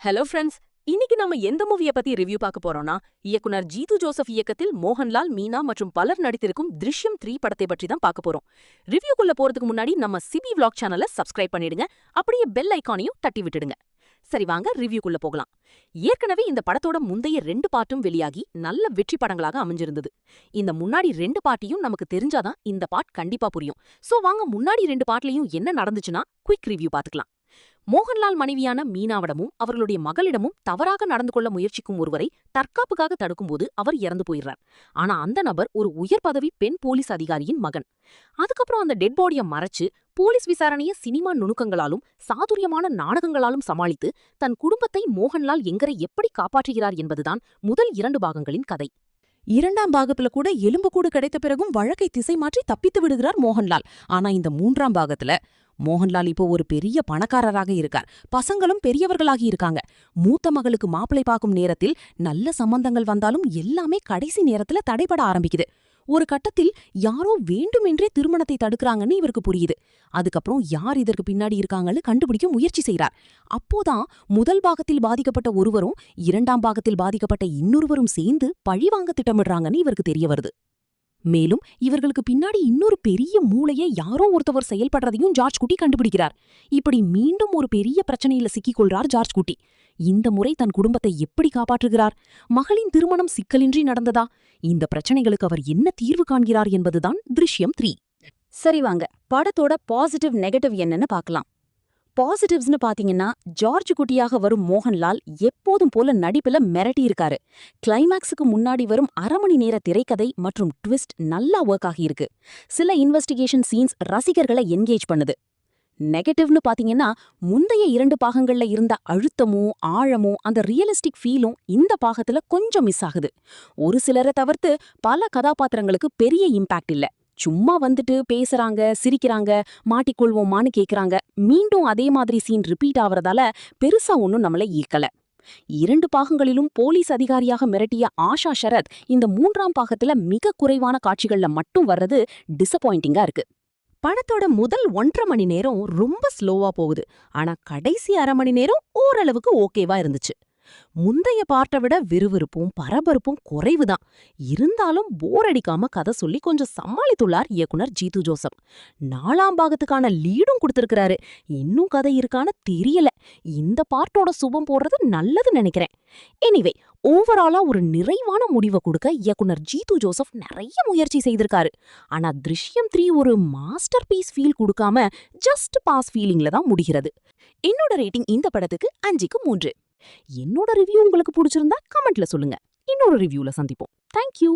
Hello friends, இன்னைக்கு நம்ம எந்த மூவிய பத்தி ரிவ்யூ பார்க்க போறோம்னா, இயக்குனர் ஜீது ஜோசப் இயக்கத்தில் மோகன்லால், மீனா மற்றும் பலர் நடித்திருக்கும் திருஷ்யம் 3 படத்தை பற்றி தான் பார்க்க போறோம். ரிவ்யூக்குள்ள போறதுக்கு முன்னாடி நம்ம சிபி vlog சேனலை சப்ஸ்கிரைப் பண்ணிடுங்க. அப்படியே பெல் ஐகானையும் தட்டி விட்டுடுங்க. சரி வாங்க ரிவ்யூக்குள்ள போகலாம். ஏற்கனவே இந்த படத்தோட முந்தைய 2 பார்ட்டும் வெளியாகி நல்ல வெற்றி படங்களாக அமைஞ்சிருந்தது. இந்த முன்னாடி 2 பார்ட்டியும் நமக்கு தெரிஞ்சாதான் இந்த பார்ட் கண்டிப்பா புரியும். சோ வாங்க முன்னாடி 2 பார்ட்லயும் என்ன நடந்துச்சுன்னா குயிக் ரிவ்யூ பாத்துக்கலாம். மோகன்லால் மனைவியான மீனாவிடமும் அவர்களுடைய மகளிடமும் தவறாக நடந்து கொள்ள முயற்சிக்கும் ஒருவரை தற்காப்புக்காக தடுக்கும்போது அவர் இறந்து போயிடுறார். ஆனா அந்த நபர் ஒரு உயர் பதவி பெண் போலீஸ் அதிகாரியின் மகன். அதுக்கப்புறம் அந்த டெட் பாடியை மறைச்சு போலீஸ் விசாரணையை சினிமா நுணுக்கங்களாலும் சாதுரியமான நாடகங்களாலும் சமாளித்து தன் குடும்பத்தை மோகன்லால் எங்கரை எப்படி காப்பாற்றுகிறார் என்பதுதான் முதல் 2 பாகங்களின் கதை. 2ஆம் பாகத்துல கூட எலும்புக்கூடு கிடைத்த பிறகும் வழக்கை திசை மாற்றி தப்பித்து விடுகிறார் மோகன்லால். ஆனா இந்த 3ஆம் பாகத்துல மோகன்லால் இப்போ ஒரு பெரிய பணக்காரராக இருக்கார். பசங்களும் பெரியவர்களாகி இருக்காங்க. மூத்த மகளுக்கு மாப்பிளை பார்க்கும் நேரத்தில் நல்ல சம்பந்தங்கள் வந்தாலும் எல்லாமே கடைசி நேரத்துல தடைபட ஆரம்பிக்குது. ஒரு கட்டத்தில் யாரோ வேண்டுமென்றே திருமணத்தை தடுக்கிறாங்கன்னு இவருக்கு புரியுது. அதுக்கப்புறம் யார் இதற்கு பின்னாடி இருக்காங்கன்னு கண்டுபிடிக்க முயற்சி செய்றார். அப்போதான் முதல் பாகத்தில் பாதிக்கப்பட்ட ஒருவரும் 2ஆம் பாகத்தில் பாதிக்கப்பட்ட இன்னொருவரும் சேர்ந்து பழிவாங்க திட்டமிடுறாங்கன்னு இவருக்கு தெரிய வருது. மேலும் இவர்களுக்கு பின்னாடி இன்னொரு பெரிய மூளையை யாரோ ஒருத்தவர் செயல்படுறதையும் ஜார்ஜ் குட்டி கண்டுபிடிக்கிறார். இப்படி மீண்டும் ஒரு பெரிய பிரச்சனையில சிக்கிக்கொள்றார் ஜார்ஜ் குட்டி. இந்த முறை தன் குடும்பத்தை எப்படி காப்பாற்றுகிறார்? மகளின் திருமணம் சிக்கலின்றி நடந்ததா? இந்த பிரச்சனைகளுக்கு அவர் என்ன தீர்வு காண்கிறார் என்பதுதான் திருஷ்யம் 3. சரி வாங்க படத்தோட பாசிட்டிவ் நெகட்டிவ் என்னன்னு பார்க்கலாம். பாசிட்டிவ்ஸ்னு பாத்தீங்கன்னா, ஜார்ஜ் குட்டியாக வரும் மோகன்லால் எப்போதும் போல நடிப்புல மிரட்டி இருக்காரு. கிளைமேக்ஸுக்கு முன்னாடி வரும் 1/2 மணி நேர திரைக்கதை மற்றும் ட்விஸ்ட் நல்லா ஒர்க் ஆகியிருக்கு. சில இன்வெஸ்டிகேஷன் சீன்ஸ் ரசிகர்களை என்கேஜ் பண்ணுது. நெகட்டிவ்னு பாத்தீங்கன்னா, முந்தைய 2 பாகங்கள்ல இருந்த அழுத்தமும் ஆழமும் அந்த ரியலிஸ்டிக் ஃபீலும் இந்த பாகத்துல கொஞ்சம் மிஸ் ஆகுது. ஒரு சிலரை தவிர்த்து பல கதாபாத்திரங்களுக்கு பெரிய இம்பாக்ட் இல்ல. சும்மா வந்துட்டு பேசுறாங்க, சிரிக்கிறாங்க, மாட்டிக்கொள்வோமான்னு கேக்குறாங்க. மீண்டும் அதே மாதிரி சீன் ரிப்பீட் ஆவறதால பெருசா ஒன்னும் நம்மள ஈர்க்கல. 2 பாகங்களிலும் போலீஸ் அதிகாரியாக மிரட்டிய ஆஷா ஷரத் இந்த 3ஆம் பாகத்துல மிக குறைவான காட்சிகள்ல மட்டும் வர்றது டிசப்பாயிண்டிங்கா இருக்கு. படத்தோட முதல் 1.5 மணி நேரம் ரொம்ப ஸ்லோவா போகுது. ஆனா கடைசி 1/2 மணி நேரம் ஓரளவுக்கு ஓகேவா இருந்துச்சு. முந்தைய பார்ட்டை விட விறுவிறுப்பும் பரபரப்பும் குறைவுதான். இருந்தாலும் போர் அடிக்காம கதை சொல்லி கொஞ்சம் சமாளித்துள்ளார் இயக்குனர் ஜீது ஜோசப். 4ஆம் பாகத்துக்கான லீடும் கொடுத்திருக்கிறாரு. இன்னும் கதை இருக்கான்னு தெரியல. இந்த பார்ட்டோட சுபம் போடுறது நல்லது நினைக்கிறேன். எனிவே ஓவராலா ஒரு நிறைவான முடிவை கொடுக்க இயக்குனர் ஜீது ஜோசப் நிறைய முயற்சி செய்திருக்காரு. ஆனா திருஷ்யம் 3 ஒரு மாஸ்டர் பீஸ் ஃபீல் கொடுக்காம ஜஸ்ட் பாஸ் ஃபீலிங்ல தான் முடிகிறது. என்னோட ரேட்டிங் இந்த படத்துக்கு 5க்கு 3. என்னோட ரிவ்யூ உங்களுக்கு பிடிச்சிருந்தா கமெண்ட்ல சொல்லுங்க. இன்னொரு ரிவ்யூல சந்திப்போம். தேங்க்யூ.